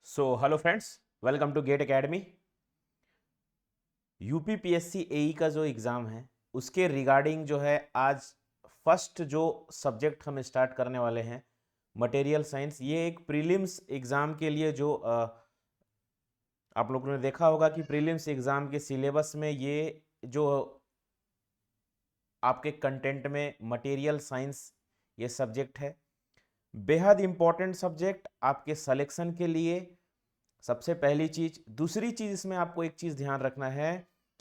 So hello friends, welcome to GATE academy. UPPSC AE का जो exam है उसके रिगार्डिंग जो है आज फर्स्ट जो सब्जेक्ट हम स्टार्ट करने वाले हैं मटेरियल साइंस। ये एक प्रीलिम्स एग्ज़ाम के लिए जो आप लोगों ने देखा होगा कि प्रीलिम्स एग्ज़ाम के सिलेबस में ये जो आपके कंटेंट में मटेरियल साइंस ये सब्जेक्ट है, बेहद इम्पॉर्टेंट सब्जेक्ट आपके सिलेक्शन के लिए। सबसे पहली चीज। दूसरी चीज, इसमें आपको एक चीज ध्यान रखना है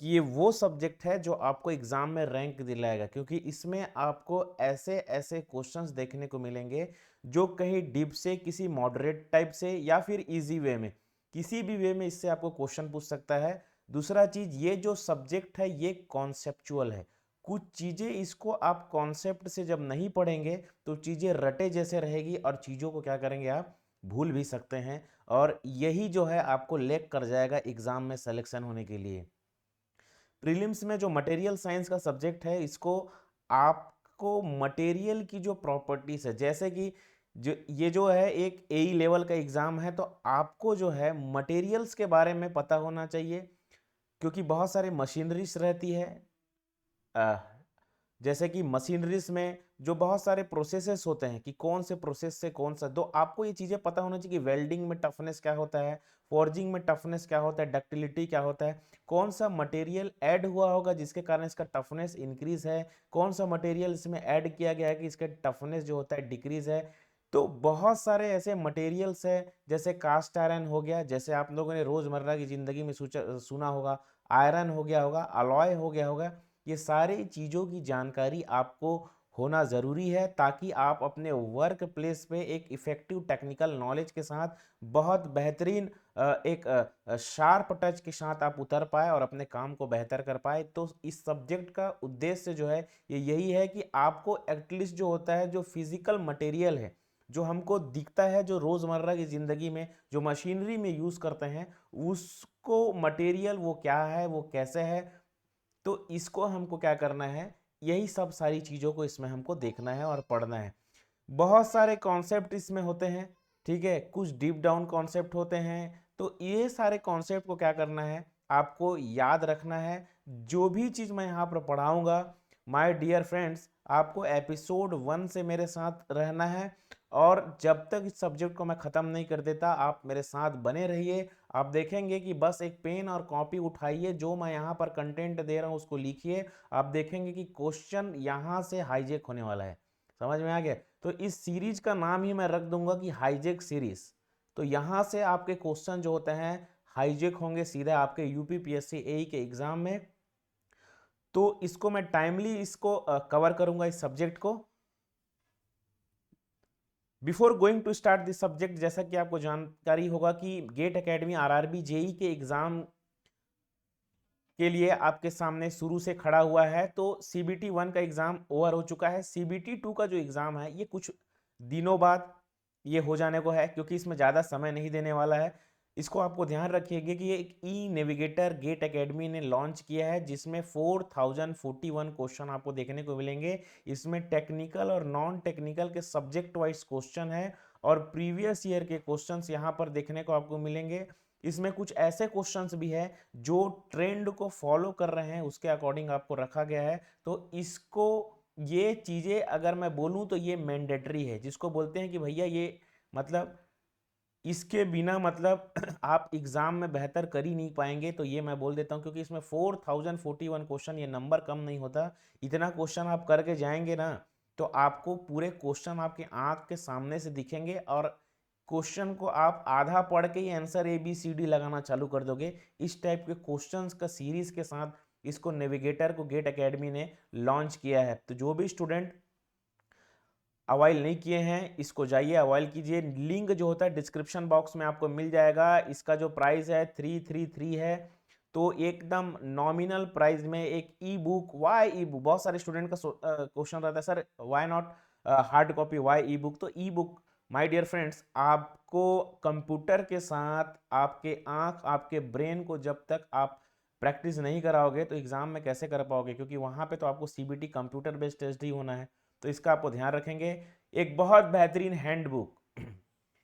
कि ये वो सब्जेक्ट है जो आपको एग्जाम में रैंक दिलाएगा, क्योंकि इसमें आपको ऐसे ऐसे क्वेश्चंस देखने को मिलेंगे जो कहीं डीप से, किसी मॉडरेट टाइप से, या फिर इजी वे में, किसी भी वे में इससे आपको क्वेश्चन पूछ सकता है। दूसरा चीज, ये जो सब्जेक्ट है ये कॉन्सेप्चुअल है। कुछ चीजें इसको आप कॉन्सेप्ट से जब नहीं पढ़ेंगे तो चीजें रटे जैसे रहेगी और चीजों को क्या करेंगे, आप भूल भी सकते हैं। और यही जो है आपको लेक कर जाएगा एग्जाम में सिलेक्शन होने के लिए। प्रीलिम्स में जो मटेरियल साइंस का सब्जेक्ट है, इसको आपको मटेरियल की जो प्रॉपर्टीज है, जैसे कि जो ये जो है एक एई लेवल का एग्जाम है, तो आपको जो है मटेरियल्स के बारे में पता होना चाहिए, क्योंकि बहुत सारे मशीनरीज रहती है। अ, जैसे कि मशीनरीज में जो बहुत सारे प्रोसेसेस होते हैं कि कौन से प्रोसेस से कौन सा, तो आपको ये चीज़ें पता होना चाहिए कि वेल्डिंग में टफनेस क्या होता है, फॉर्जिंग में टफनेस क्या होता है, डक्टिलिटी क्या होता है, कौन सा मटेरियल ऐड हुआ होगा जिसके कारण इसका टफनेस इंक्रीज है, कौन सा मटेरियल इसमें ऐड किया गया है कि इसका टफनेस जो होता है डिक्रीज है। तो बहुत सारे ऐसे मटेरियल्स है, जैसे कास्ट आयरन हो गया, जैसे आप लोगों ने रोजमर्रा की जिंदगी में सुना होगा, आयरन हो गया होगा, अलॉय हो गया होगा। ये सारी चीज़ों की जानकारी आपको होना ज़रूरी है, ताकि आप अपने वर्क प्लेस पे एक इफ़ेक्टिव टेक्निकल नॉलेज के साथ, बहुत बेहतरीन एक शार्प टच के साथ आप उतर पाए और अपने काम को बेहतर कर पाए। तो इस सब्जेक्ट का उद्देश्य जो है ये यही है कि आपको एटलीस्ट जो होता है, जो फिजिकल मटेरियल है, जो हमको दिखता है, जो रोज़मर्रा की ज़िंदगी में जो मशीनरी में यूज़ करते हैं, उसको मटेरियल वो क्या है, वो कैसे है, तो इसको हमको क्या करना है, यही सब सारी चीज़ों को इसमें हमको देखना है और पढ़ना है। बहुत सारे कॉन्सेप्ट इसमें होते हैं, ठीक है, कुछ डीप डाउन कॉन्सेप्ट होते हैं। तो ये सारे कॉन्सेप्ट को क्या करना है, आपको याद रखना है। जो भी चीज़ मैं यहाँ पर पढ़ाऊँगा, माय डियर फ्रेंड्स, आपको एपिसोड 1 से मेरे साथ रहना है, और जब तक इस सब्जेक्ट को मैं ख़त्म नहीं कर देता, आप मेरे साथ बने रहिए। आप देखेंगे कि बस एक पेन और कॉपी उठाइए, जो मैं यहाँ पर कंटेंट दे रहा हूँ उसको लिखिए। आप देखेंगे कि क्वेश्चन यहाँ से हाईजेक होने वाला है। समझ में आ गया? तो इस सीरीज का नाम ही मैं रख दूंगा कि हाईजेक सीरीज। तो यहाँ से आपके क्वेश्चन जो होते हैं हाईजेक होंगे सीधा आपके यूपीपीएससी एई के एग्जाम में। तो इसको मैं टाइमली इसको कवर करूंगा इस सब्जेक्ट को। Before going to start this subject, जैसा कि आपको जानकारी होगा कि गेट एकेडमी आरआरबी जेई के एग्जाम के लिए आपके सामने शुरू से खड़ा हुआ है। तो सीबीटी 1 का एग्जाम ओवर हो चुका है। सीबीटी 2 का जो एग्जाम है ये कुछ दिनों बाद ये हो जाने को है, क्योंकि इसमें ज़्यादा समय नहीं देने वाला है। इसको आपको ध्यान रखिएगा कि ये एक ई नेविगेटर गेट एकेडमी ने लॉन्च किया है, जिसमें 4041 क्वेश्चन आपको देखने को मिलेंगे। इसमें टेक्निकल और नॉन टेक्निकल के सब्जेक्ट वाइज क्वेश्चन है, और प्रीवियस ईयर के क्वेश्चंस यहाँ पर देखने को आपको मिलेंगे। इसमें कुछ ऐसे क्वेश्चंस भी है जो ट्रेंड को फॉलो कर रहे हैं, उसके अकॉर्डिंग आपको रखा गया है। तो इसको, ये चीज़ें अगर मैं बोलूँ तो ये मैंडेटरी है, जिसको बोलते हैं कि भैया ये मतलब इसके बिना मतलब आप एग्जाम में बेहतर कर ही नहीं पाएंगे। तो ये मैं बोल देता हूँ, क्योंकि इसमें 4041 क्वेश्चन, ये नंबर कम नहीं होता। इतना क्वेश्चन आप करके जाएंगे ना, तो आपको पूरे क्वेश्चन आपके आंख के सामने से दिखेंगे, और क्वेश्चन को आप आधा पढ़ के ही answer A B C D लगाना चालू कर दोगे। इस टाइप के क्वेश्चंस का सीरीज के साथ इसको नेविगेटर को गेट एकेडमी ने लॉन्च किया है। तो जो भी स्टूडेंट अवाइल नहीं किए हैं, इसको जाइए अवाइल कीजिए। लिंक जो होता है डिस्क्रिप्शन बॉक्स में आपको मिल जाएगा। इसका जो प्राइस है 333 है। तो एकदम नॉमिनल प्राइस में एक e book, why e book, बहुत सारे स्टूडेंट का क्वेश्चन रहता है, sir why not hard copy, why e book. तो e book my dear friends, आपको कंप्यूटर के साथ आपके आंख, आपके ब्रेन को जब तक आप प्रैक्टिस नहीं कराओगे तो एग्जाम में कैसे कर पाओगे, क्योंकि वहां पे तो आपको सीबीटी कंप्यूटर बेस्ड टेस्ट ही होना है। तो इसका आपको ध्यान रखेंगे। एक बहुत बेहतरीन हैंडबुक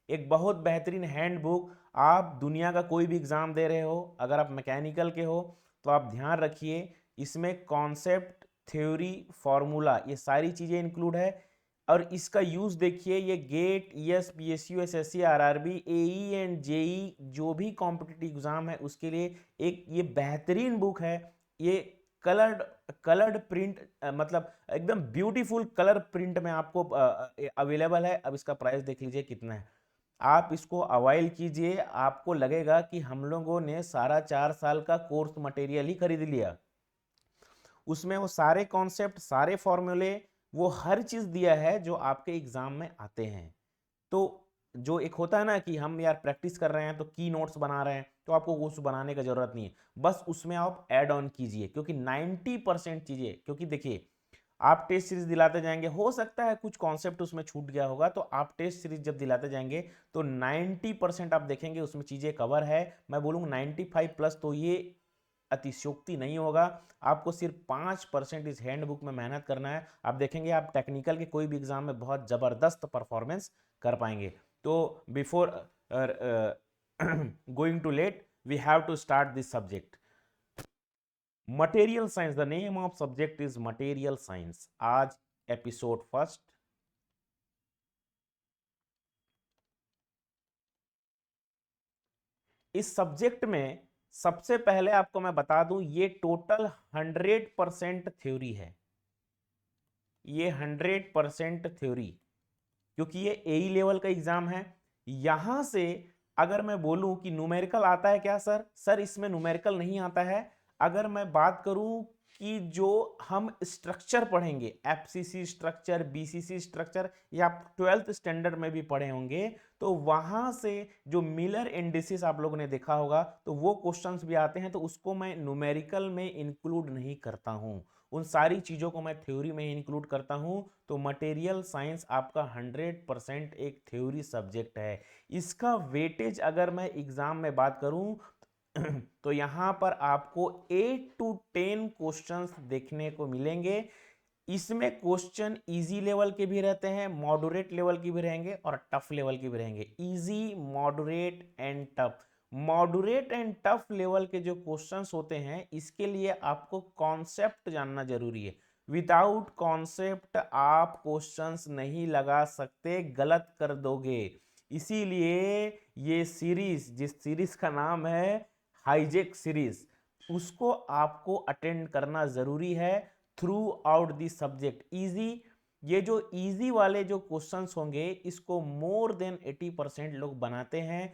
एक बहुत बेहतरीन हैंडबुक। आप दुनिया का कोई भी एग्जाम दे रहे हो, अगर आप मैकेनिकल के हो तो आप ध्यान रखिए, इसमें कॉन्सेप्ट, थ्योरी, फॉर्मूला, ये सारी चीजें इंक्लूड है। और इसका यूज देखिए, ये GATE, ES, PSU, SSC, RRB, AE and JE, जो भी कॉम्पिटिटिव एग्जाम है उसके लिए एक ये बेहतरीन बुक है। ये कलर्ड कलर्ड प्रिंट, मतलब एकदम ब्यूटीफुल कलर प्रिंट में आपको अवेलेबल है। अब इसका प्राइस देख लीजिए कितना है। आप इसको अवाइल कीजिए, आपको लगेगा कि हम लोगों ने सारा 4 साल का कोर्स मटेरियल ही खरीद लिया। उसमें वो सारे कॉन्सेप्ट, सारे फॉर्मूले, वो हर चीज दिया है जो आपके एग्जाम में आते हैं। तो जो एक होता है ना कि हम यार प्रैक्टिस कर रहे हैं तो की नोट्स बना रहे हैं, तो आपको उस बनाने का जरूरत नहीं है, बस उसमें आप ऐड ऑन कीजिए, क्योंकि 90% चीजें, क्योंकि देखिए आप टेस्ट सीरीज दिलाते जाएंगे, हो सकता है कुछ कॉन्सेप्ट उसमें छूट गया होगा, तो आप टेस्ट सीरीज जब दिलाते जाएंगे तो 90% आप देखेंगे उसमें चीजें कवर है। मैं बोलूँगा 95+, तो ये अतिशयोक्ति नहीं होगा। आपको सिर्फ 5% इस हैंडबुक में मेहनत करना है, आप देखेंगे आप टेक्निकल के कोई भी एग्जाम में बहुत जबरदस्त परफॉर्मेंस कर पाएंगे। तो before going to let, we have to start this subject. Material science, the name of subject is material science. आज एपिसोड फर्स्ट। इस सब्जेक्ट में सबसे पहले आपको मैं बता दूं, ये टोटल 100% थ्योरी है। ये 100% थ्योरी, क्योंकि ये एई लेवल का एग्जाम है। यहां से अगर मैं बोलूं कि न्यूमेरिकल आता है क्या सर, सर इसमें न्यूमेरिकल नहीं आता है। अगर मैं बात करूं कि जो हम स्ट्रक्चर पढ़ेंगे, एफसीसी स्ट्रक्चर, बीसीसी स्ट्रक्चर, या आप 12th स्टैंडर्ड में भी पढ़े होंगे, तो वहां से जो मिलर इंडिसेस आप लोगों ने देखा होगा, तो वो क्वेश्चंस भी आते हैं, तो उसको मैं न्यूमेरिकल में इंक्लूड नहीं करता हूं। उन सारी चीजों को मैं थ्योरी में इंक्लूड करता हूं। तो मटेरियल साइंस आपका 100% एक थ्योरी सब्जेक्ट है। इसका वेटेज अगर मैं एग्जाम में बात करूं तो यहां पर आपको 8 to 10 क्वेश्चंस देखने को मिलेंगे। इसमें क्वेश्चन इजी लेवल के भी रहते हैं, मॉडरेट लेवल के भी रहेंगे, और टफ लेवल के भी रहेंगे। Easy, moderate and tough. Moderate and tough level के जो क्वेश्चंस होते हैं, इसके लिए आपको कॉन्सेप्ट जानना जरूरी है। विदाउट कॉन्सेप्ट आप क्वेश्चंस नहीं लगा सकते, गलत कर दोगे। इसीलिए ये सीरीज, जिस सीरीज का नाम है हाईजेक सीरीज, उसको आपको अटेंड करना जरूरी है through out the subject. Easy, ये जो इजी वाले जो क्वेश्चंस होंगे, इसको मोर देन 80% लोग बनाते हैं।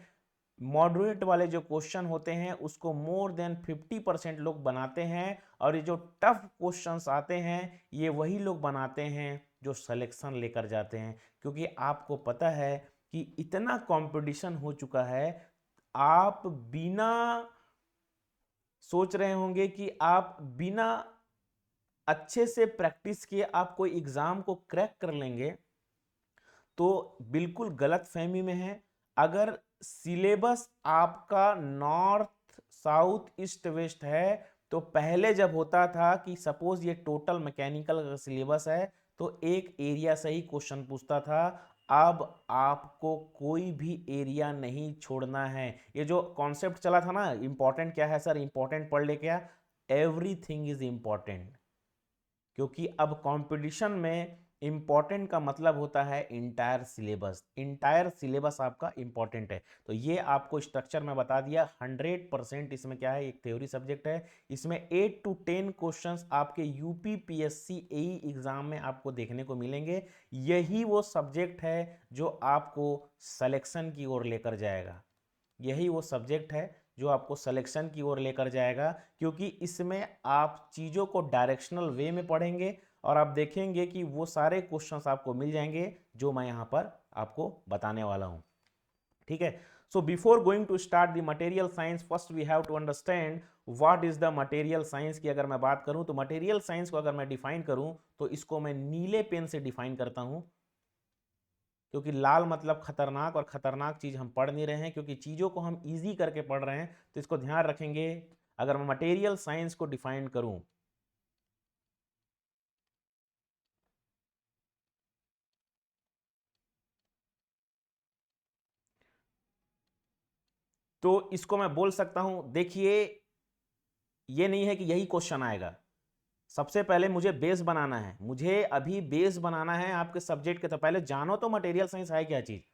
मॉडरेट वाले जो क्वेश्चन होते हैं उसको मोर देन 50% लोग बनाते हैं। और ये जो टफ क्वेश्चंस आते हैं, ये वही लोग बनाते हैं जो सिलेक्शन लेकर जाते हैं। क्योंकि आपको पता है कि इतना कंपटीशन हो चुका है, आप बिना सोच रहे होंगे कि आप बिना अच्छे से प्रैक्टिस किए आप कोई एग्जाम को क्रैक कर लेंगे, तो बिल्कुल गलत फहमी में है। अगर सिलेबस आपका नॉर्थ, साउथ, ईस्ट, वेस्ट है, तो पहले जब होता था कि सपोज ये टोटल मैकेनिकल का सिलेबस है, तो एक एरिया से ही क्वेश्चन पूछता था। अब आपको कोई भी एरिया नहीं छोड़ना है। ये जो कॉन्सेप्ट चला था ना, इंपॉर्टेंट क्या है सर, इंपॉर्टेंट पढ़ ले क्या, एवरीथिंग इज इंपॉर्टेंट। क्योंकि अब कंपटीशन में इंपॉर्टेंट का मतलब होता है इंटायर सिलेबस। इंटायर सिलेबस आपका इंपॉर्टेंट है। तो ये आपको स्ट्रक्चर में बता दिया। 100% इसमें क्या है, एक थ्योरी सब्जेक्ट है। इसमें 8 to 10 क्वेश्चंस आपके यूपी पीएससी एई एग्जाम में आपको देखने को मिलेंगे। यही वो सब्जेक्ट है जो आपको सिलेक्शन की ओर लेकर जाएगा। यही वो सब्जेक्ट है जो आपको सिलेक्शन की ओर लेकर जाएगा, क्योंकि इसमें आप चीज़ों को डायरेक्शनल वे में पढ़ेंगे, और आप देखेंगे कि वो सारे क्वेश्चंस आपको मिल जाएंगे जो मैं यहाँ पर आपको बताने वाला हूँ। ठीक है। So before going to start the material science, first we have to understand what is the material science की अगर मैं बात करूं, तो मटेरियल साइंस को अगर मैं डिफाइन करूं, तो इसको मैं नीले पेन से डिफाइन करता हूं। क्योंकि लाल मतलब खतरनाक, और खतरनाक चीज हम पढ़ नहीं रहे हैं, क्योंकि चीजों को हम इजी करके पढ़ रहे हैं, तो इसको ध्यान रखेंगे। अगर मैं मटेरियल साइंस को डिफाइन करूं, तो इसको मैं बोल सकता हूं, देखिए ये नहीं है कि यही क्वेश्चन आएगा। सबसे पहले मुझे बेस बनाना है, मुझे अभी बेस बनाना है आपके सब्जेक्ट के। तो पहले जानो तो मटेरियल साइंस है क्या चीज।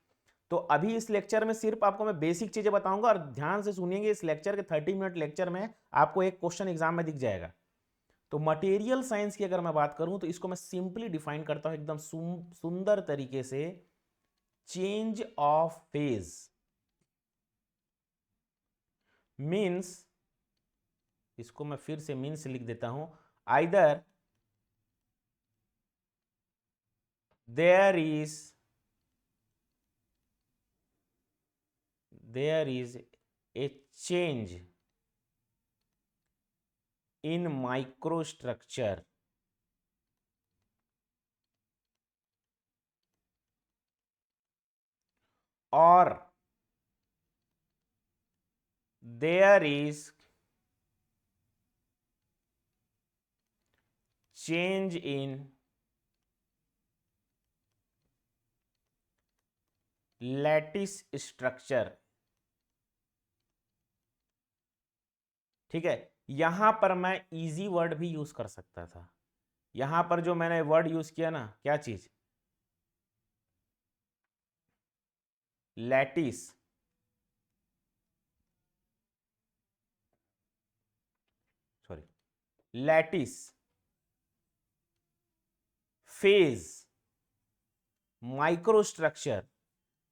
तो अभी इस लेक्चर में सिर्फ आपको मैं बेसिक चीजें बताऊंगा, और ध्यान से सुनिएंगे, इस लेक्चर के 30 मिनट लेक्चर में आपको एक क्वेश्चन एग्जाम में दिख जाएगा। तो मटेरियल साइंस की अगर मैं बात करूं तो इसको मैं सिंपली डिफाइन करता हूं एकदम सुंदर तरीके से। चेंज ऑफ फेज मीन्स, इसको मैं फिर से मीन्स लिख देता हूं, either there is a change in microstructure or there is change in lattice structure। ठीक है, यहां पर मैं इजी वर्ड भी यूज कर सकता था। यहां पर जो मैंने वर्ड यूज किया ना, क्या चीज, lattice, sorry, lattice phase microstructure,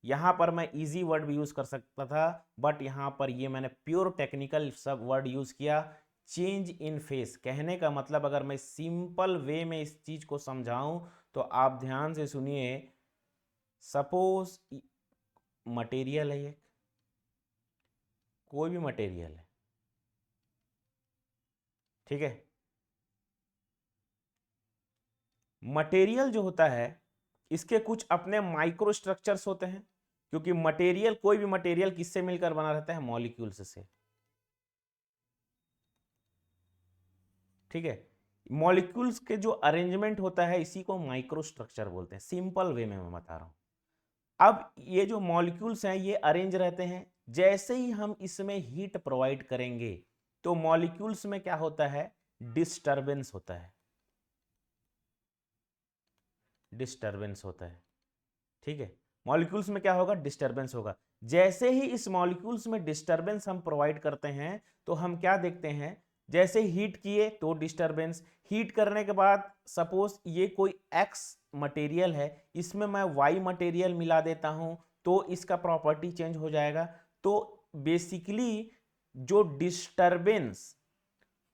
यहां पर मैं इजी वर्ड भी यूज कर सकता था, बट यहां पर ये मैंने प्योर टेक्निकल सब वर्ड यूज किया। चेंज इन फेस कहने का मतलब, अगर मैं सिंपल वे में इस चीज को समझाऊं तो आप ध्यान से सुनिए। सपोज मटेरियल है, ये कोई भी मटेरियल है, ठीक है। मटेरियल जो होता है इसके कुछ अपने माइक्रो स्ट्रक्चर्स होते हैं, क्योंकि मटेरियल, कोई भी मटेरियल किससे मिलकर बना रहता है, मॉलिक्यूल्स से। ठीक है, मॉलिक्यूल्स के जो अरेंजमेंट होता है इसी को माइक्रो स्ट्रक्चर बोलते हैं, सिंपल वे में मैं बता रहा हूं। अब ये जो मॉलिक्यूल्स हैं ये अरेंज रहते हैं, जैसे ही हम इसमें हीट प्रोवाइड करेंगे तो मॉलिक्यूल्स में क्या होता है, डिस्टरबेंस होता है, डिस्टरबेंस होता है। ठीक है, मॉलिक्यूल्स में क्या होगा, डिस्टरबेंस होगा। जैसे ही इस मॉलिक्यूल्स में डिस्टरबेंस हम प्रोवाइड करते हैं तो हम क्या देखते हैं, जैसे हीट किए तो डिस्टरबेंस, हीट करने के बाद सपोज ये कोई एक्स मटेरियल है, इसमें मैं वाई मटेरियल मिला देता हूं तो इसका प्रॉपर्टी चेंज हो जाएगा। तो बेसिकली जो डिस्टरबेंस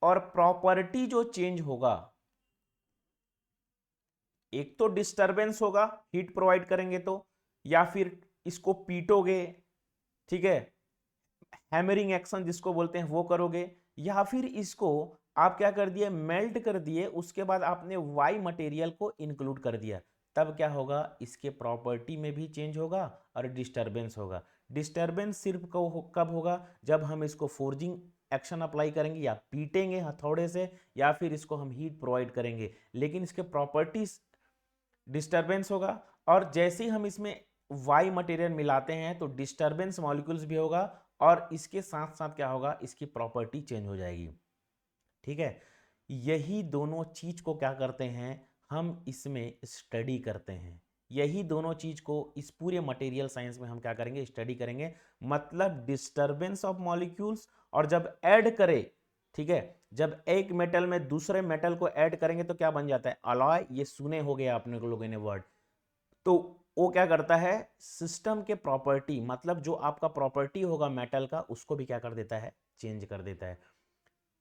और प्रॉपर्टी जो चेंज होगा, एक तो डिस्टरबेंस होगा हीट प्रोवाइड करेंगे तो, या फिर इसको पीटोगे, ठीक है, हैमरिंग एक्शन जिसको बोलते हैं वो करोगे, या फिर इसको आप क्या कर दिए, मेल्ट कर दिए, उसके बाद आपने वाई मटेरियल को इंक्लूड कर दिया, तब क्या होगा, इसके प्रॉपर्टी में भी चेंज होगा और डिस्टरबेंस होगा। डिस्टरबेंस सिर्फ कब होगा, जब हम इसको फोर्जिंग एक्शन अप्लाई करेंगे या पीटेंगे हथौड़े से, या फिर इसको हम हीट प्रोवाइड करेंगे, लेकिन इसके प्रॉपर्टीज डिस्टरबेंस होगा। और जैसे ही हम इसमें वाई मटेरियल मिलाते हैं तो डिस्टरबेंस मॉलिक्यूल्स भी होगा, और इसके साथ साथ क्या होगा, इसकी प्रॉपर्टी चेंज हो जाएगी। ठीक है, यही दोनों चीज को क्या करते हैं, हम इसमें स्टडी करते हैं। यही दोनों चीज को इस पूरे मटेरियल साइंस में हम क्या करेंगे, स्टडी करेंगे। मतलब डिस्टरबेंस ऑफ मॉलिक्यूल्स, और जब ऐड करें, ठीक है, जब एक मेटल में दूसरे मेटल को ऐड करेंगे तो क्या बन जाता है, अलॉय। ये सुने हो गए आपने लोगों ने वर्ड। तो वो क्या करता है, सिस्टम के प्रॉपर्टी, मतलब जो आपका प्रॉपर्टी होगा मेटल का, उसको भी क्या कर देता है, चेंज कर देता है।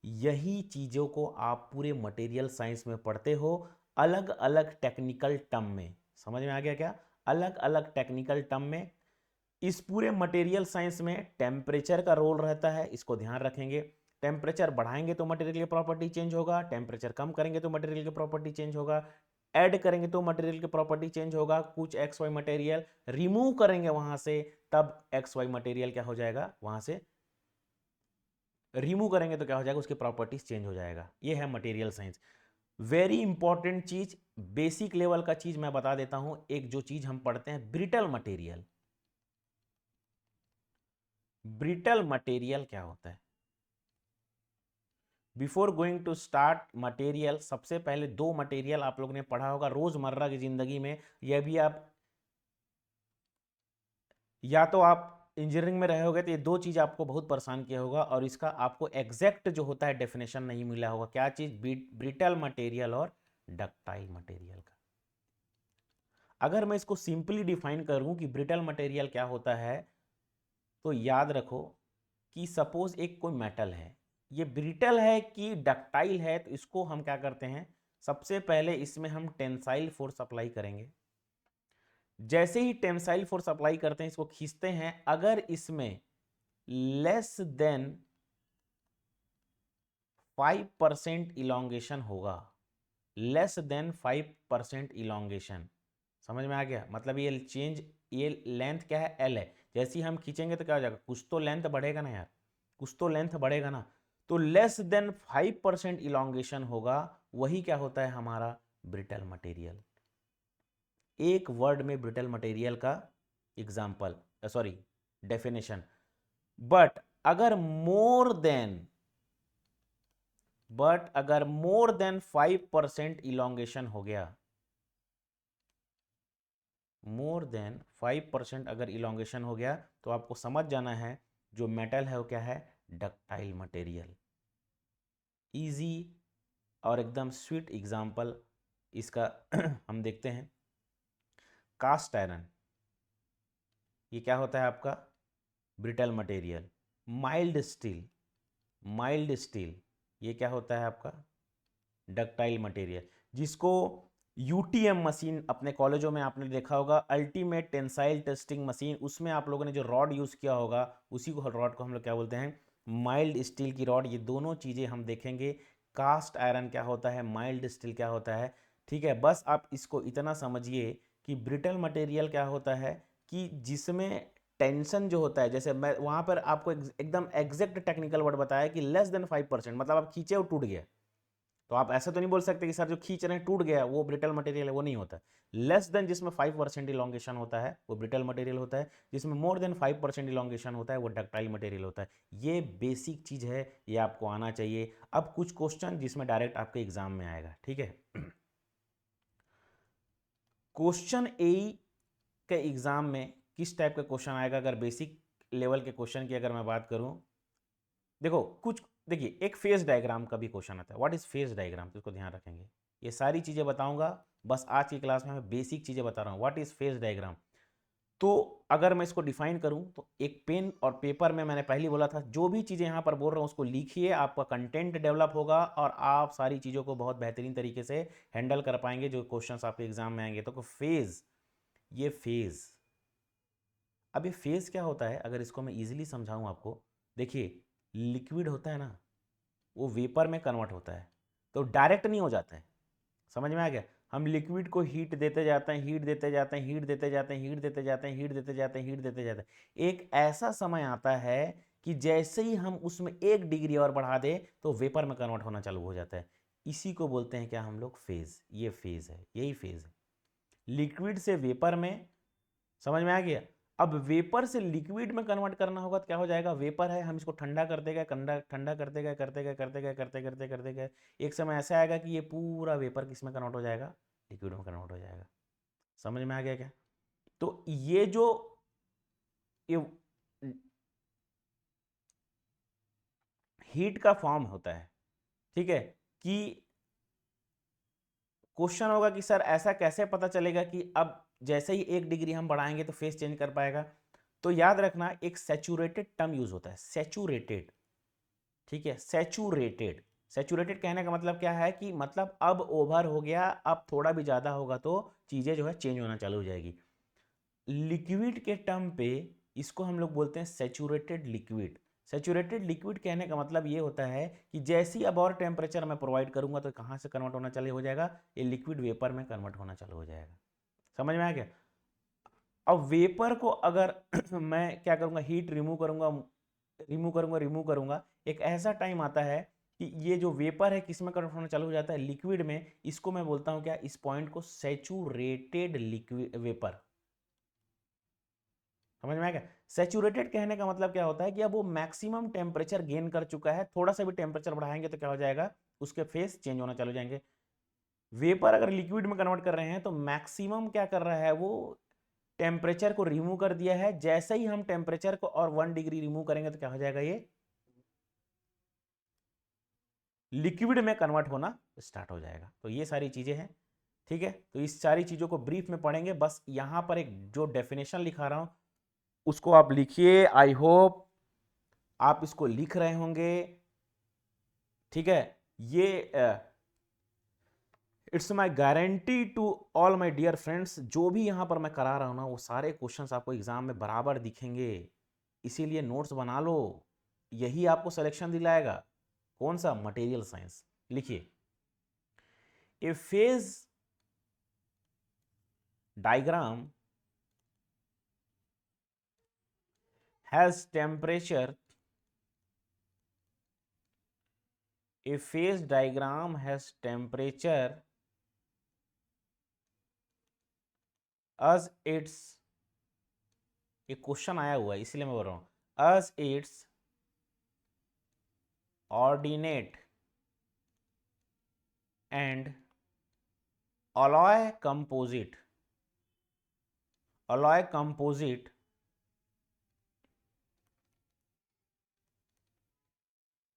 यही चीजों को आप पूरे मटेरियल साइंस में पढ़ते हो, अलग अलग टेक्निकल टर्म में। समझ में आ गया क्या, अलग अलग टेक्निकल टर्म में। इस पूरे मटेरियल साइंस में टेम्परेचर का रोल रहता है, इसको ध्यान रखेंगे। टेम्परेचर बढ़ाएंगे तो मटेरियल की प्रॉपर्टी चेंज होगा, टेम्परेचर कम करेंगे तो मटेरियल की प्रॉपर्टी चेंज होगा, ऐड करेंगे तो मटेरियल की प्रॉपर्टी चेंज होगा, कुछ एक्स वाई मटेरियल रिमूव करेंगे वहां से, तब एक्स वाई मटेरियल क्या हो जाएगा, वहां से रिमूव करेंगे तो क्या हो जाएगा, उसकी प्रॉपर्टीज चेंज हो जाएगा। ये है मटेरियल साइंस। वेरी इंपॉर्टेंट चीज, बेसिक लेवल का चीज मैं बता देता हूं। एक जो चीज हम पढ़ते हैं, ब्रिटल मटेरियल। ब्रिटल मटेरियल क्या होता है? Before going to start material, सबसे पहले दो मटेरियल आप लोगों ने पढ़ा होगा रोजमर्रा की जिंदगी में, यह भी आप या तो आप इंजीनियरिंग में रहे होगे तो ये दो चीज आपको बहुत परेशान किया होगा, और इसका आपको एग्जैक्ट जो होता है डेफिनेशन नहीं मिला होगा। क्या चीज? ब्रिटल मटेरियल और डक्टाइल मटेरियल का। अगर मैं इसको सिंपली डिफाइन करूं कि ब्रिटल मटेरियल क्या होता है, तो याद रखो कि सपोज एक कोई मेटल है, ये ब्रिटल है कि डक्टाइल है, तो इसको हम क्या करते हैं, सबसे पहले इसमें हम टेंसाइल फोर्स अप्लाई करेंगे। जैसे ही टेंसाइल फोर्स अप्लाई करते हैं, इसको खींचते हैं, अगर इसमें लेस देन 5% इलोंगेशन होगा, लेस देन 5% इलोंगेशन, समझ में आ गया? मतलब ये चेंज, ये लेंथ क्या है? एल है। जैसे ही हम खींचेंगे तो क्या हो जाएगा? कुछ तो लेंथ बढ़ेगा ना यार, कुछ तो लेंथ बढ़ेगा ना। तो लेस देन 5% इलोंगेशन होगा, वही क्या होता है हमारा ब्रिटल मटेरियल। एक वर्ड में ब्रिटल मटेरियल का एग्जाम्पल, सॉरी डेफिनेशन। बट अगर मोर देन 5% इलोंगेशन हो गया, मोर देन 5% अगर इलोंगेशन हो गया, तो आपको समझ जाना है जो मेटल है वो क्या है? Ductile material. इजी और एकदम स्वीट एग्जाम्पल इसका हम देखते हैं। कास्ट आयरन, ये क्या होता है आपका? Brittle material. माइल्ड स्टील ये क्या होता है आपका? Ductile material. जिसको यूटीएम मशीन अपने कॉलेजों में आपने देखा होगा, अल्टीमेट टेंसाइल टेस्टिंग मशीन, उसमें आप लोगों ने जो रॉड यूज़ किया होगा, उसी को रॉड को हम लोग क्या बोलते हैं? माइल्ड स्टील की रॉड। ये दोनों चीज़ें हम देखेंगे। कास्ट आयरन क्या होता है, माइल्ड स्टील क्या होता है, ठीक है? बस आप इसको इतना समझिए कि ब्रिटल मटेरियल क्या होता है कि जिसमें टेंशन जो होता है, जैसे मैं वहाँ पर आपको एकदम एग्जैक्ट टेक्निकल वर्ड बताया कि लेस देन 5%, मतलब आप खींचे और टूट गया, तो आप ऐसा तो नहीं बोल सकते कि सर जो खींच रहे हैं टूट गया, वो ब्रिटल मटेरियल है, वो नहीं होता। लेस देन जिसमें 5% इलोंगेशन होता है वो ब्रिटल मटेरियल होता है, जिसमें मोर देन 5% इलोंगेशन होता है वो डक्टाइल मटेरियल होता है। ये बेसिक चीज है, ये आपको आना चाहिए। अब कुछ क्वेश्चन जिसमें डायरेक्ट आपके एग्जाम में आएगा, ठीक है? क्वेश्चन ए के एग्जाम में किस टाइप का क्वेश्चन आएगा? अगर बेसिक लेवल के क्वेश्चन की अगर मैं बात करूं, देखो कुछ, देखिए एक फेज डायग्राम का भी क्वेश्चन आता है। व्हाट इज फेज डायग्राम, तो इसको ध्यान रखेंगे। ये सारी चीजें बताऊंगा, बस आज की क्लास में मैं बेसिक चीजें बता रहा हूँ। व्हाट इज फेज डायग्राम, तो अगर मैं इसको डिफाइन करूं तो एक पेन और पेपर में, मैंने पहले बोला था, जो भी चीजें यहां पर बोल रहा हूं उसको लिखिए, आपका कंटेंट डेवलप होगा और आप सारी चीजों को बहुत बेहतरीन तरीके से हैंडल कर पाएंगे जो क्वेश्चंस आपके एग्जाम में आएंगे। तो फेज, ये फेज, अब ये फेज क्या होता है अगर इसको मैं इजीली समझाऊं आपको, देखिए लिक्विड होता है ना, वो वेपर में कन्वर्ट होता है, तो डायरेक्ट नहीं हो जाता है। समझ में आ गया? हम लिक्विड को हीट देते जाते हैं, हीट देते जाते हैं, हीट देते जाते हैं, हीट देते जाते हैं, हीट देते जाते हैं, हीट देते जाते हैं। एक ऐसा समय आता है कि जैसे ही हम उसमें 1 डिग्री और बढ़ा दें तो वेपर में कन्वर्ट होना चालू हो जाता है। इसी को बोलते हैं क्या हम लोग? फेज। ये फेज है, यही फेज है, लिक्विड से वेपर में। समझ में आ गया? अब वेपर से लिक्विड में कन्वर्ट करना होगा तो क्या हो जाएगा? वेपर है, हम इसको ठंडा करते गए, ठंडा करते गए, करते गए, करते गए, करते करते करते गए, एक समय ऐसा आएगा कि ये पूरा वेपर किस में कन्वर्ट हो जाएगा? लिक्विड में कन्वर्ट हो जाएगा। समझ में आ गया क्या? तो ये जो ये हीट का फॉर्म होता है, ठीक है, कि क्वेश्चन होगा कि सर ऐसा कैसे पता चलेगा कि अब जैसे ही 1 डिग्री हम बढ़ाएंगे तो फेस चेंज कर पाएगा? तो याद रखना, एक सैचुरेटेड टर्म यूज होता है, सैचुरेटेड, ठीक है? सैचुरेटेड, सैचुरेटेड कहने का मतलब क्या है कि मतलब अब ओवर हो गया, अब थोड़ा भी ज़्यादा होगा तो चीज़ें जो है चेंज होना चालू हो जाएगी। लिक्विड के टर्म पे इसको हम लोग बोलते हैं सैचुरेटेड लिक्विड। सैचुरेटेड लिक्विड कहने का मतलब ये होता है कि जैसे ही अब और टेम्परेचर मैं प्रोवाइड करूंगा तो कहाँ से कन्वर्ट होना चालू हो जाएगा? ये लिक्विड वेपर में कन्वर्ट होना चालू हो जाएगा। समझ में आ गया? अब वेपर को अगर मैं क्या करूंगा? हीट रिमूव करूंगा, रिमूव करूंगा, रिमूव करूंगा, एक ऐसा टाइम आता है कि ये जो वेपर है किस में कन्वर्ट होना चालू हो जाता है? लिक्विड में। इसको मैं बोलता हूं क्या? इस पॉइंट को सैचुरेटेड लिक्विड वेपर। समझ में आ गया? सैचुरेटेड कहने का मतलब क्या होता है कि अब वो मैक्सिमम टेम्परेचर गेन कर चुका है, थोड़ा सा भी टेम्परेचर बढ़ाएंगे तो क्या हो जाएगा, उसके फेस चेंज होना चालू हो जाएंगे। वेपर अगर लिक्विड में कन्वर्ट कर रहे हैं तो मैक्सिमम क्या कर रहा है, वो टेम्परेचर को रिमूव कर दिया है। जैसे ही हम टेम्परेचर को और 1 डिग्री रिमूव करेंगे तो क्या हो जाएगा, ये लिक्विड में कन्वर्ट होना स्टार्ट हो जाएगा। तो ये सारी चीजें हैं, ठीक है। तो इस सारी चीजों को ब्रीफ में पढ़ेंगे। बस यहां पर एक जो डेफिनेशन लिखा रहा हूं उसको आप लिखिए। आई होप आप इसको लिख रहे होंगे, ठीक है। ये it's my guarantee to all my dear friends, जो भी यहां पर मैं करा रहा हूं ना वो सारे क्वेश्चंस आपको एग्जाम में बराबर दिखेंगे, इसीलिए नोट्स बना लो। यही आपको सिलेक्शन दिलाएगा। कौन सा, मटेरियल साइंस। लिखिए, a phase diagram has temperature, a phase diagram has temperature as its, ये क्वेश्चन आया हुआ है इसलिए मैं बोल रहा हूं, as its ordinate and alloy composite, alloy composite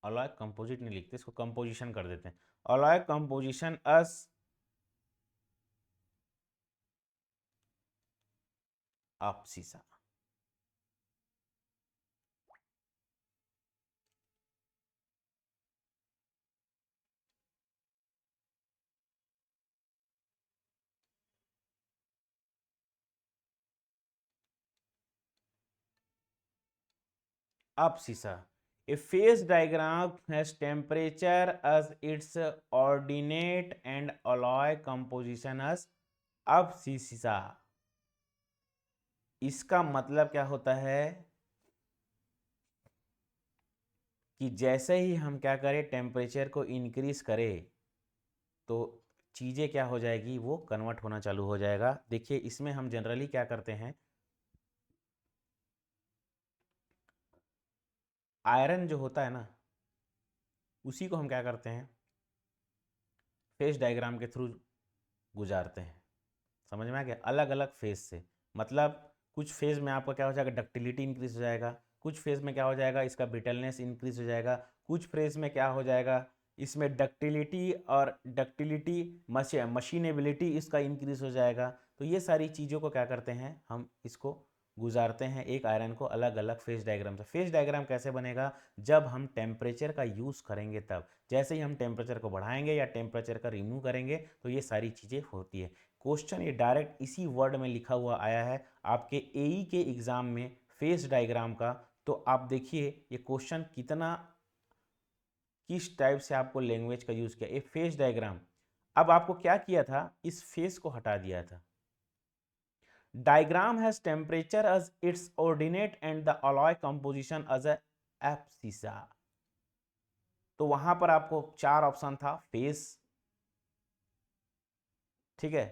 alloy composite नहीं लिखते, इसको कंपोजिशन कर देते हैं। अलॉय कंपोजिशन अस अपसीसा। अपसीसा। A phase diagram has temperature as its ordinate and alloy composition as abscissa। इसका मतलब क्या होता है कि जैसे ही हम क्या करें, टेम्परेचर को इंक्रीज करें तो चीज़ें क्या हो जाएगी, वो कन्वर्ट होना चालू हो जाएगा। देखिए इसमें हम जनरली क्या करते हैं, आयरन जो होता है ना उसी को हम क्या करते हैं, फेज डायग्राम के थ्रू गुजारते हैं। समझ में आ गया, अलग अलग फेज से। मतलब कुछ फेज में आपका क्या हो जाएगा, डक्टिलिटी इंक्रीज हो जाएगा, कुछ फेज में क्या हो जाएगा, इसका ब्रिटलनेस इंक्रीज हो जाएगा, कुछ फेज में क्या हो जाएगा, इसमें डक्टिलिटी और डक्टिलिटी मशीनेबिलिटी इसका इंक्रीज हो जाएगा। तो ये सारी चीज़ों को क्या करते हैं, हम इसको गुजारते हैं एक आयरन को अलग अलग फेज डायग्राम से। फेज डायग्राम कैसे बनेगा, जब हम टेम्परेचर का यूज़ करेंगे तब। जैसे ही हम टेम्परेचर को बढ़ाएंगे या टेम्परेचर का रिमूव करेंगे तो ये सारी चीज़ें होती है। क्वेश्चन ये डायरेक्ट इसी वर्ड में लिखा हुआ आया है आपके एई के एग्जाम में, फेज डायग्राम का। तो आप देखिए ये क्वेश्चन कितना, किस टाइप से आपको लैंग्वेज का यूज किया। ये फेज डायग्राम, अब आपको क्या किया था, इस फेज को हटा दिया था। Diagram has temperature as its ordinate and the alloy composition as a abscissa. तो वहां पर आपको 4 ऑप्शन था, फेज, ठीक है,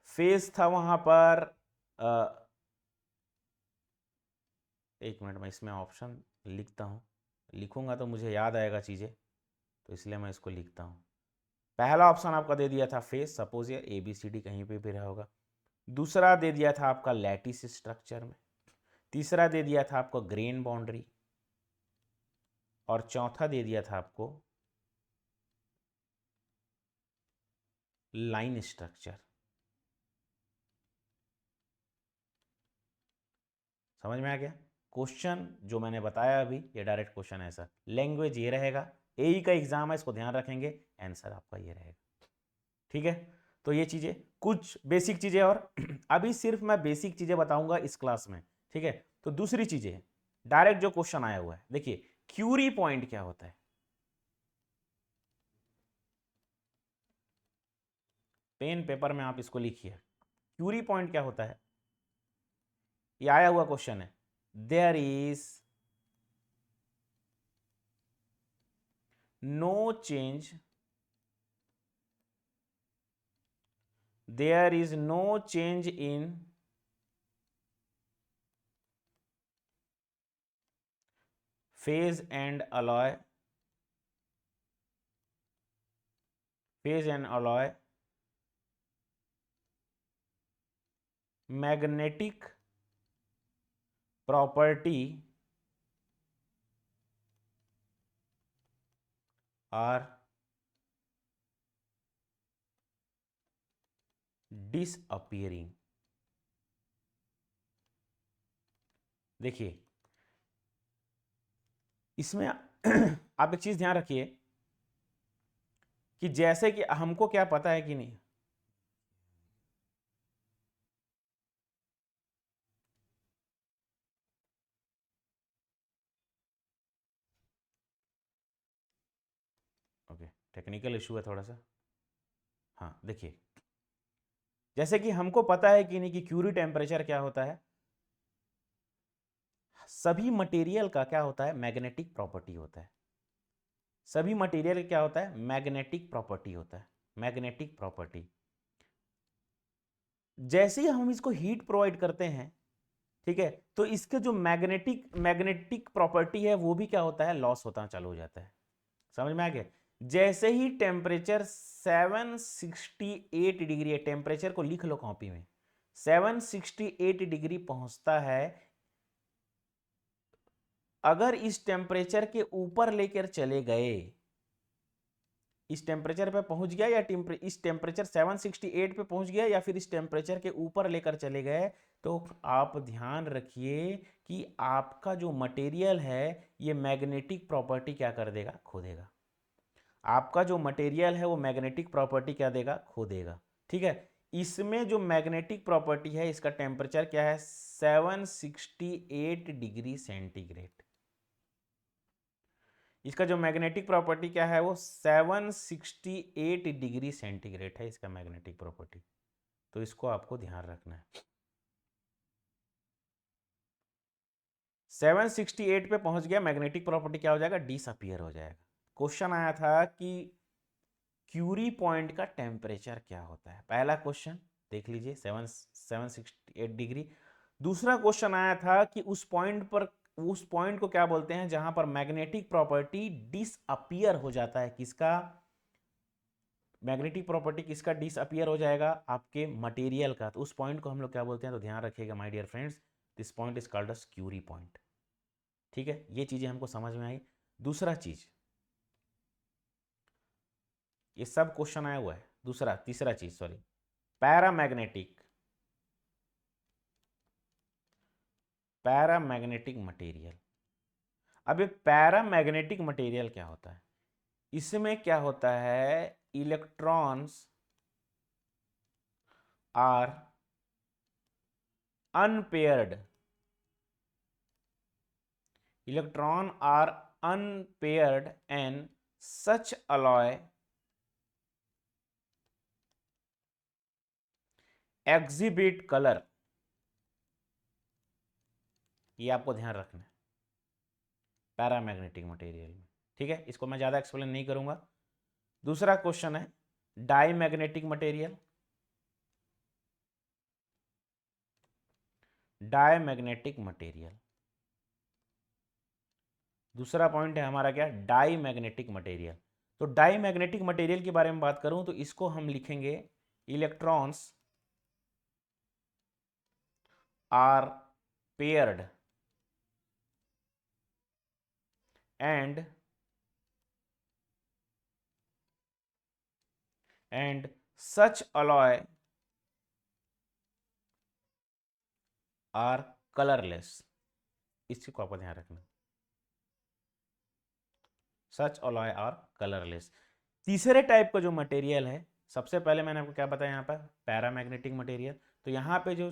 फेज था वहां पर। एक मिनट में इसमें ऑप्शन लिखता हूँ, लिखूंगा तो मुझे याद आएगा चीज़ें, तो इसलिए मैं इसको लिखता हूँ। पहला ऑप्शन आपका दे दिया था फेस, सपोज ये ABCD कहीं पे भी रहा होगा। दूसरा दे दिया था आपका लैटिस स्ट्रक्चर में। तीसरा दे दिया था आपको ग्रेन बाउंड्री। और चौथा दे दिया था आपको लाइन स्ट्रक्चर। समझ में आ गया क्वेश्चन जो मैंने बताया अभी, ये डायरेक्ट क्वेश्चन है ऐसा। लैंग्वेज ये रहेगा, एई का एग्जाम है, इसको ध्यान रखेंगे, आंसर आपका ये रहेगा, ठीक है। तो ये चीज़ें, कुछ बेसिक चीज़ें, और अभी सिर्फ मैं बेसिक चीज़ें बताऊंगा इस क्लास में, ठीक है। तो दूसरी चीज़ें, डायरेक्ट जो क्वेश्चन आया हुआ है, देखिए क्यूरी पॉइंट क्या होता है, पेन पेपर में आप इसको लिखिए। क्यूरी पॉइंट क्या होता है, ये आया हुआ क्वेश्चन है। There is no change, there is no change in phase and alloy, phase and alloy magnetic property are disappearing. देखिए इसमें आप एक चीज ध्यान रखिए कि जैसे कि हमको क्या पता है कि नहीं, ओके टेक्निकल इशू है थोड़ा सा। हाँ देखिए, जैसे कि हमको पता है कि नहीं कि क्यूरी टेम्परेचर क्या होता है, सभी मटेरियल का क्या होता है, मैग्नेटिक प्रॉपर्टी होता है। सभी मटेरियल क्या होता है, मैग्नेटिक प्रॉपर्टी होता है, मैग्नेटिक प्रॉपर्टी। जैसे ही हम इसको हीट प्रोवाइड करते हैं, ठीक है, तो इसके जो मैग्नेटिक मैग्नेटिक प्रॉपर्टी है वो भी क्या होता है, लॉस होता चालू हो जाता है। समझ में आ गया। जैसे ही टेम्परेचर 768 डिग्री है, टेम्परेचर को लिख लो कॉपी में, 768 डिग्री पहुंचता है, अगर इस टेम्परेचर के ऊपर लेकर चले गए, इस टेम्परेचर पे पहुंच गया या इस टेम्परेचर 768 पे पहुंच गया या फिर इस टेम्परेचर के ऊपर लेकर चले गए, तो आप ध्यान रखिए कि आपका जो मटेरियल है ये मैग्नेटिक प्रॉपर्टी क्या कर देगा, खो देगा। आपका जो मटेरियल है वो मैग्नेटिक प्रॉपर्टी क्या देगा, खो देगा। ठीक है, इसमें जो मैग्नेटिक प्रॉपर्टी है इसका टेम्परेचर क्या है, 768 डिग्री सेंटीग्रेड। इसका जो मैग्नेटिक प्रॉपर्टी क्या है वो 768 डिग्री सेंटीग्रेड है इसका मैग्नेटिक प्रॉपर्टी। तो इसको आपको ध्यान रखना है। 768 पे पहुंच गया, मैग्नेटिक प्रॉपर्टी क्या हो जाएगा, डिसअपियर हो जाएगा। क्वेश्चन आया था कि क्यूरी पॉइंट का टेम्परेचर क्या होता है, पहला क्वेश्चन देख लीजिए 768 डिग्री। दूसरा क्वेश्चन आया था कि उस पॉइंट पर, उस पॉइंट को क्या बोलते हैं जहां पर मैग्नेटिक प्रॉपर्टी डिसअपियर हो जाता है, किसका, मैग्नेटिक प्रॉपर्टी किसका डिसअपियर हो जाएगा, आपके मटेरियल का। तो उस पॉइंट को हम लोग क्या बोलते हैं, तो ध्यान रखिएगा my dear friends, this point is called as Curie point. ठीक है, ये चीजें हमको समझ में आई। दूसरा चीज, ये सब क्वेश्चन आया हुआ है। दूसरा तीसरा चीज सॉरी, पैरामैग्नेटिक, पैरामैग्नेटिक मटेरियल। अब ये पैरामैग्नेटिक मटेरियल क्या होता है, इसमें क्या होता है, electrons are unpaired, electron are unpaired and such alloy exhibit colour. ये आपको ध्यान रखना है पैरामैग्नेटिक मटेरियल में। ठीक है, इसको मैं ज्यादा एक्सप्लेन नहीं करूंगा। दूसरा क्वेश्चन है डाईमैग्नेटिक मटेरियल, डाईमैग्नेटिक मटेरियल। दूसरा पॉइंट है हमारा क्या, डाईमैग्नेटिक मटेरियल। तो डाईमैग्नेटिक मटेरियल के बारे में बात करूं तो इसको हम लिखेंगे electrons are paired and such alloy are colorless। इस चीज को आपको ध्यान रखना, सच अलॉय आर कलरलेस। तीसरे टाइप का जो मटेरियल है, सबसे पहले मैंने आपको क्या बताया यहाँ पर, पैरामैग्नेटिक मटेरियल। तो यहाँ पे जो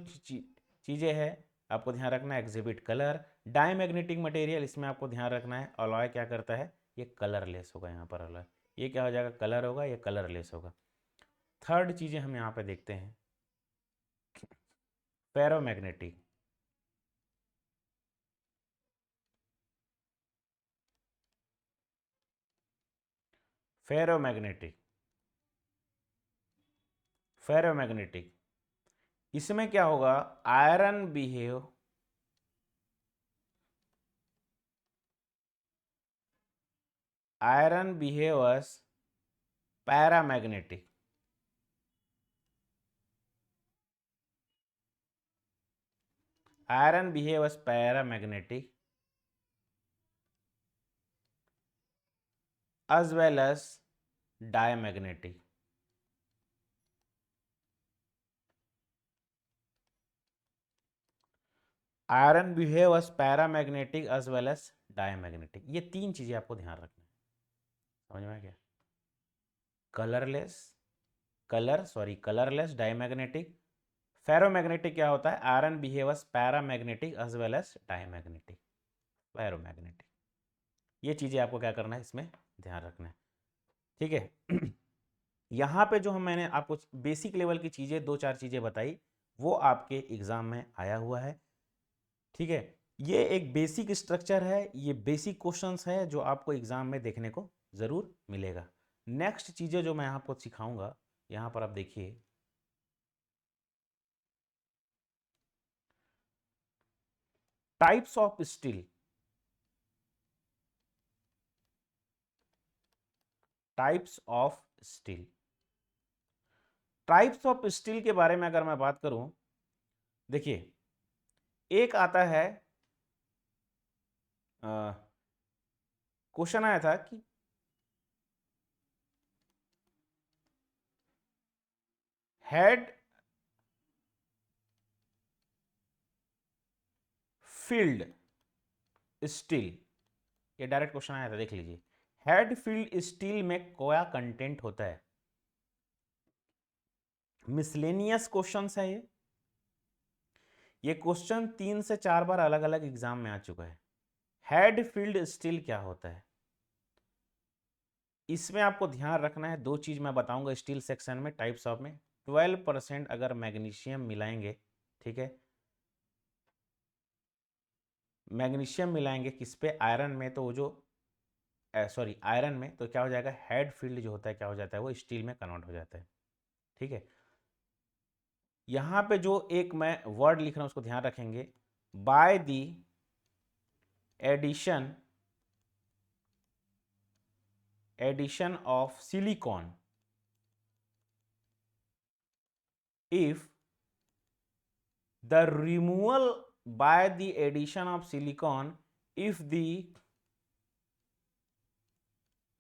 चीजें हैं आपको ध्यान रखना है, एग्जिबिट कलर। डाईमैग्नेटिक मटेरियल, इसमें आपको ध्यान रखना है अलॉय क्या करता है, ये कलरलेस होगा। यहाँ पर अलॉय ये क्या हो जाएगा, कलर होगा, ये कलरलेस होगा। थर्ड चीजें हम यहाँ पे देखते हैं, फेरोमैग्नेटिक, फेरोमैग्नेटिक, फेरोमैग्नेटिक। इसमें क्या होगा, iron behave iron behaves paramagnetic. Iron behaves paramagnetic as well as diamagnetic. Iron behaves paramagnetic as well as diamagnetic. ये तीन चीजें आपको ध्यान रखना है। समझ में आ गया? Colourless diamagnetic. फेरोमैग्नेटिक क्या होता है? Iron behaves paramagnetic as well as diamagnetic, ferromagnetic. ये चीजें आपको क्या करना है, इसमें ध्यान रखना है। ठीक है। यहाँ पे जो मैंने आपको बेसिक लेवल की चीजें, दो चार चीजें बताई, वो आपके एग्जाम में आया हुआ है। ठीक है, ये एक बेसिक स्ट्रक्चर है, ये बेसिक क्वेश्चंस है जो आपको एग्जाम में देखने को जरूर मिलेगा। नेक्स्ट चीजें जो मैं आपको सिखाऊंगा, यहां पर आप देखिए, types of steel. Types of steel. Types of steel के बारे में अगर मैं बात करूं, देखिए, एक आता है, क्वेश्चन आया था कि हेड फील्ड स्टील, ये डायरेक्ट क्वेश्चन आया था, देख लीजिए। हेड फील्ड स्टील में क्या कंटेंट होता है? मिसलेनियस क्वेश्चंस है ये। ये क्वेश्चन 3 से 4 बार अलग अलग एग्जाम में आ चुका है। हेड फील्ड स्टील क्या होता है? इसमें आपको ध्यान रखना है, दो चीज मैं बताऊंगा स्टील सेक्शन में, टाइप्स ऑफ में। 12% अगर मैग्नीशियम मिलाएंगे, ठीक है, मैग्नीशियम मिलाएंगे किस पे? आयरन में, तो वो जो सॉरी आयरन में, तो क्या हो जाएगा? हेड फील्ड जो होता है क्या हो जाता है? वो स्टील में कन्वर्ट हो जाता है। ठीक है, यहां पे जो एक मैं वर्ड लिख रहा हूं उसको ध्यान रखेंगे। By the addition of silicon, if the removal by the addition of silicon, if the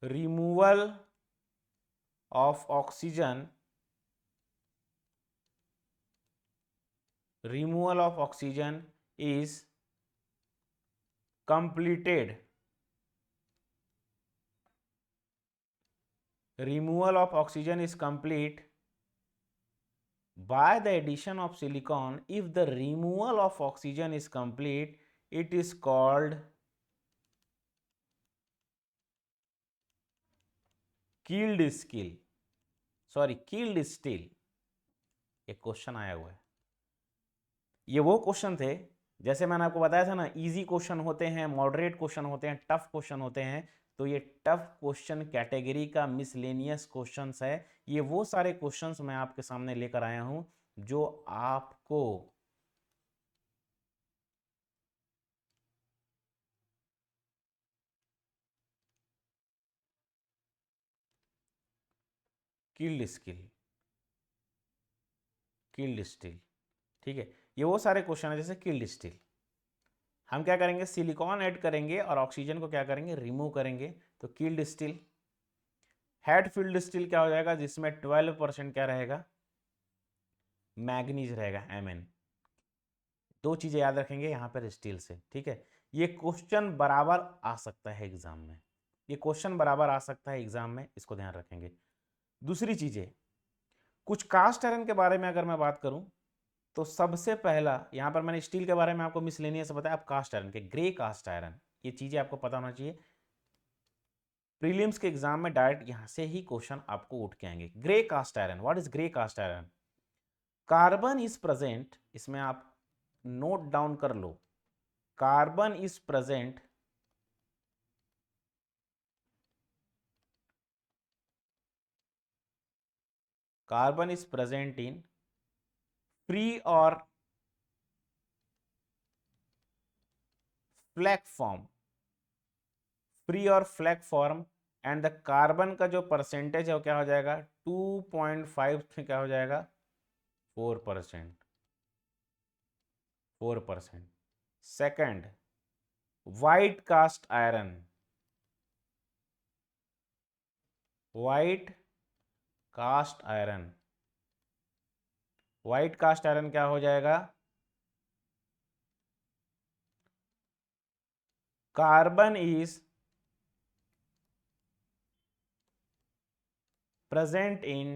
removal of oxygen is completed, removal of oxygen is complete by the addition of silicon, if the removal of oxygen is complete, it is called killed steel, sorry killed steel। एक question आया हुआ है, ये वो question थे, जैसे मैंने आपको बताया था ना, इजी क्वेश्चन होते हैं, मॉडरेट क्वेश्चन होते हैं, टफ क्वेश्चन होते हैं। तो ये टफ क्वेश्चन कैटेगरी का मिसलेनियस क्वेश्चंस है। ये वो सारे क्वेश्चंस मैं आपके सामने लेकर आया हूं जो आपको किल्ड स्टील, ठीक है, ये वो सारे क्वेश्चन है जैसे किल्ड स्टील। हम क्या करेंगे? सिलिकॉन ऐड करेंगे और ऑक्सीजन को क्या करेंगे? रिमूव करेंगे, तो killed steel. Head field steel क्या हो जाएगा? जिसमें 12% क्या रहेगा? मैग्नीज रहेगा, Mn। दो चीजें याद रखेंगे यहां पर स्टील से, ठीक है। ये क्वेश्चन बराबर आ सकता है एग्जाम में, ये क्वेश्चन बराबर आ सकता है एग्जाम में, इसको ध्यान रखेंगे। दूसरी चीजें, कुछ कास्ट आयरन के बारे में अगर मैं बात करूं, तो सबसे पहला यहां पर मैंने स्टील के बारे में आपको मिसलेनियस बताया, अब कास्ट आयरन के, ग्रे कास्ट आयरन, ये चीजें आपको पता होना चाहिए। प्रीलिम्स के एग्जाम में डायरेक्ट यहां से ही क्वेश्चन आपको उठ के आएंगे। Grey cast iron, what is grey cast iron? Carbon is present, इसमें आप नोट डाउन कर लो, carbon is present in free और फ्लैग फॉर्म, फ्री और flake form and the carbon का जो परसेंटेज है वो क्या हो जाएगा 2.5 में क्या हो जाएगा 4%। 4%। Second, white cast iron. White cast iron, white cast iron क्या हो जाएगा, carbon is present in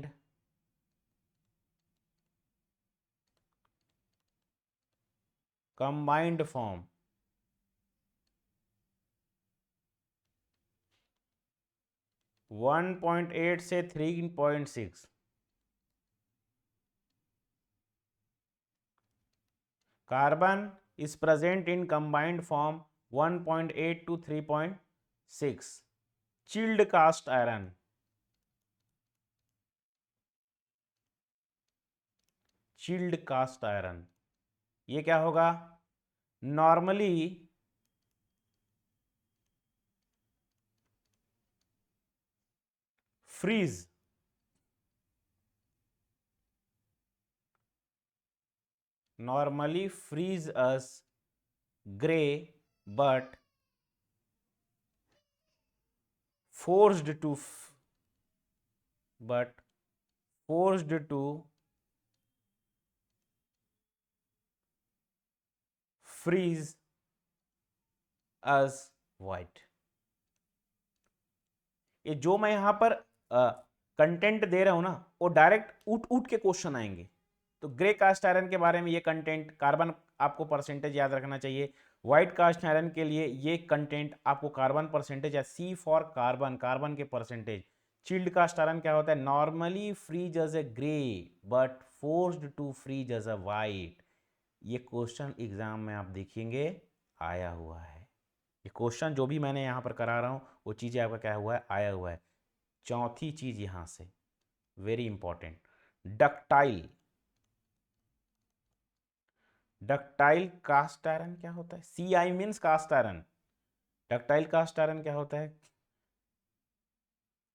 combined form 1.8 से 3.6। Carbon is present in combined form 1.8 to 3.6। chilled cast iron, chilled cast iron ये क्या होगा, normally freeze as gray but forced to freeze as white। ये जो मैं यहां पर कंटेंट दे रहा हूं ना वो डायरेक्ट उठ उठ के क्वेश्चन आएंगे। तो ग्रे कास्ट आयरन के बारे में ये कंटेंट, कार्बन आपको परसेंटेज याद रखना चाहिए। व्हाइट कास्ट आयरन के लिए ये कंटेंट आपको कार्बन परसेंटेज या सी फॉर कार्बन, कार्बन के परसेंटेज। चिल्ड कास्ट आयरन क्या होता है, normally freeze as a grey but forced to freeze as a white. ये क्वेश्चन एग्जाम में आप देखेंगे आया हुआ है। ये क्वेश्चन जो भी मैंने यहाँ पर करा रहा हूँ वो चीज़ें आपका क्या हुआ है, आया हुआ है। चौथी चीज यहाँ से very important, ductile. Ductile cast iron क्या होता है, C I means cast iron. Ductile cast iron क्या होता है,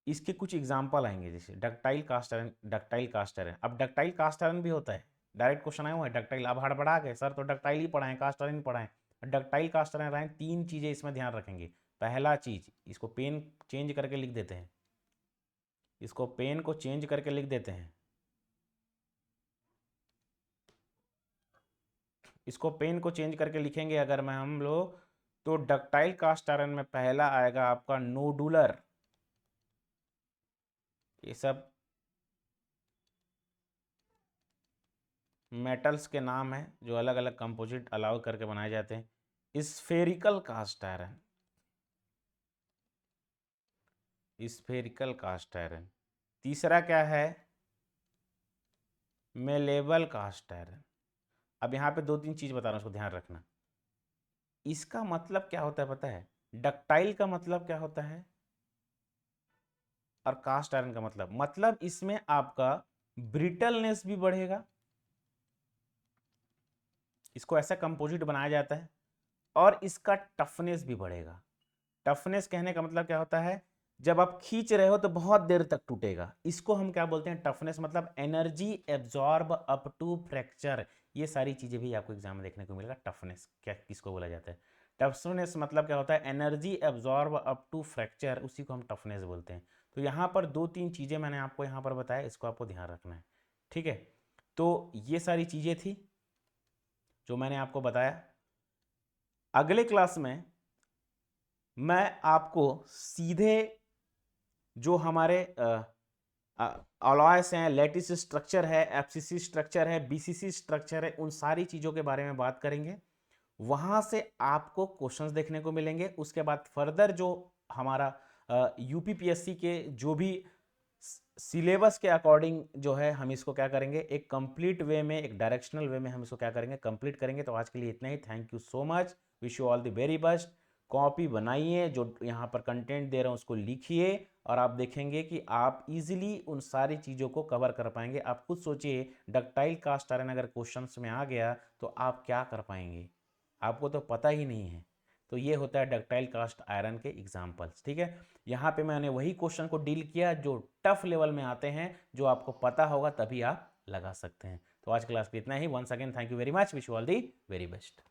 इसके कुछ एग्जाम्पल आएंगे, जैसे ductile cast iron, ductile cast iron. अब डक्टाइल कास्ट आयरन भी होता है, डायरेक्ट क्वेश्चन आया हुआ है डक्टाइल। अब हड़बड़ा गए सर, तो डक्टाइल ही पढ़ाएं, कास्ट आयरन ही पढ़ाएं। डक्टाइल कास्ट आयरन रहे, तीन चीजें इसमें ध्यान रखेंगे। पहला चीज, इसको पेन चेंज करके लिख देते हैं, इसको पेन को चेंज करके लिख देते हैं, इसको पेन को चेंज करके लिखेंगे अगर मैं हम लोग, तो डक्टाइल कास्ट आयरन में पहला आएगा आपका नोडुलर। ये सब मेटल्स के नाम है जो अलग अलग कंपोजिट अलाउ करके बनाए जाते हैं। Spherical cast iron, spherical cast iron. तीसरा क्या है, मेलेबल कास्ट आयरन। अब यहाँ पे दो तीन चीज बता रहा हूँ, उसको ध्यान रखना। इसका मतलब क्या होता है पता है, डक्टाइल का मतलब क्या होता है और कास्ट आयरन का मतलब इसमें आपका ब्रिटलनेस भी बढ़ेगा, इसको ऐसा कंपोजिट बनाया जाता है, और इसका टफनेस भी बढ़ेगा। टफनेस कहने का मतलब क्या होता है, जब आप खींच रहे हो तो बहुत देर तक टूटेगा, इसको हम क्या बोलते हैं, टफनेस। मतलब energy absorb up to fracture. ये सारी चीजें भी आपको एग्जाम में देखने को मिलेगा। टफनेस क्या किसको बोला जाता है, टफनेस मतलब क्या होता है, energy absorb up to fracture, उसी को हम टफनेस बोलते हैं। तो यहाँ पर दो तीन चीजें मैंने आपको यहाँ पर बताया, इसको आपको ध्यान रखना है, ठीक है। तो ये सारी चीजें थी जो मैंने आपको बताया। अगले क्लास में मैं आपको सीधे जो हमारे अलॉयस हैं, लैटिस स्ट्रक्चर है, एफसीसी स्ट्रक्चर है, बीसीसी स्ट्रक्चर है, उन सारी चीज़ों के बारे में बात करेंगे। वहाँ से आपको क्वेश्चंस देखने को मिलेंगे। उसके बाद फर्दर जो हमारा यूपीपीएससी के जो भी सिलेबस के अकॉर्डिंग जो है, हम इसको क्या करेंगे, एक कंप्लीट वे में, एक डायरेक्शनल वे में हम इसको क्या करेंगे, कंप्लीट करेंगे। तो आज के लिए इतना ही। Thank you so much, wish you all the very best. Copy बनाइए, जो यहाँ पर कंटेंट दे रहा हूँ उसको लिखिए, और आप देखेंगे कि आप इजीली उन सारी चीज़ों को कवर कर पाएंगे। आप खुद सोचिए, डक्टाइल कास्ट आयरन अगर क्वेश्चंस में आ गया तो आप क्या कर पाएंगे, आपको तो पता ही नहीं है। तो ये होता है डक्टाइल कास्ट आयरन के एग्जाम्पल्स। ठीक है, यहाँ पे मैंने वही क्वेश्चन को डील किया जो टफ लेवल में आते हैं, जो आपको पता होगा तभी आप लगा सकते हैं। तो आज क्लास में इतना ही। Once again thank you very much, wish you all the very best.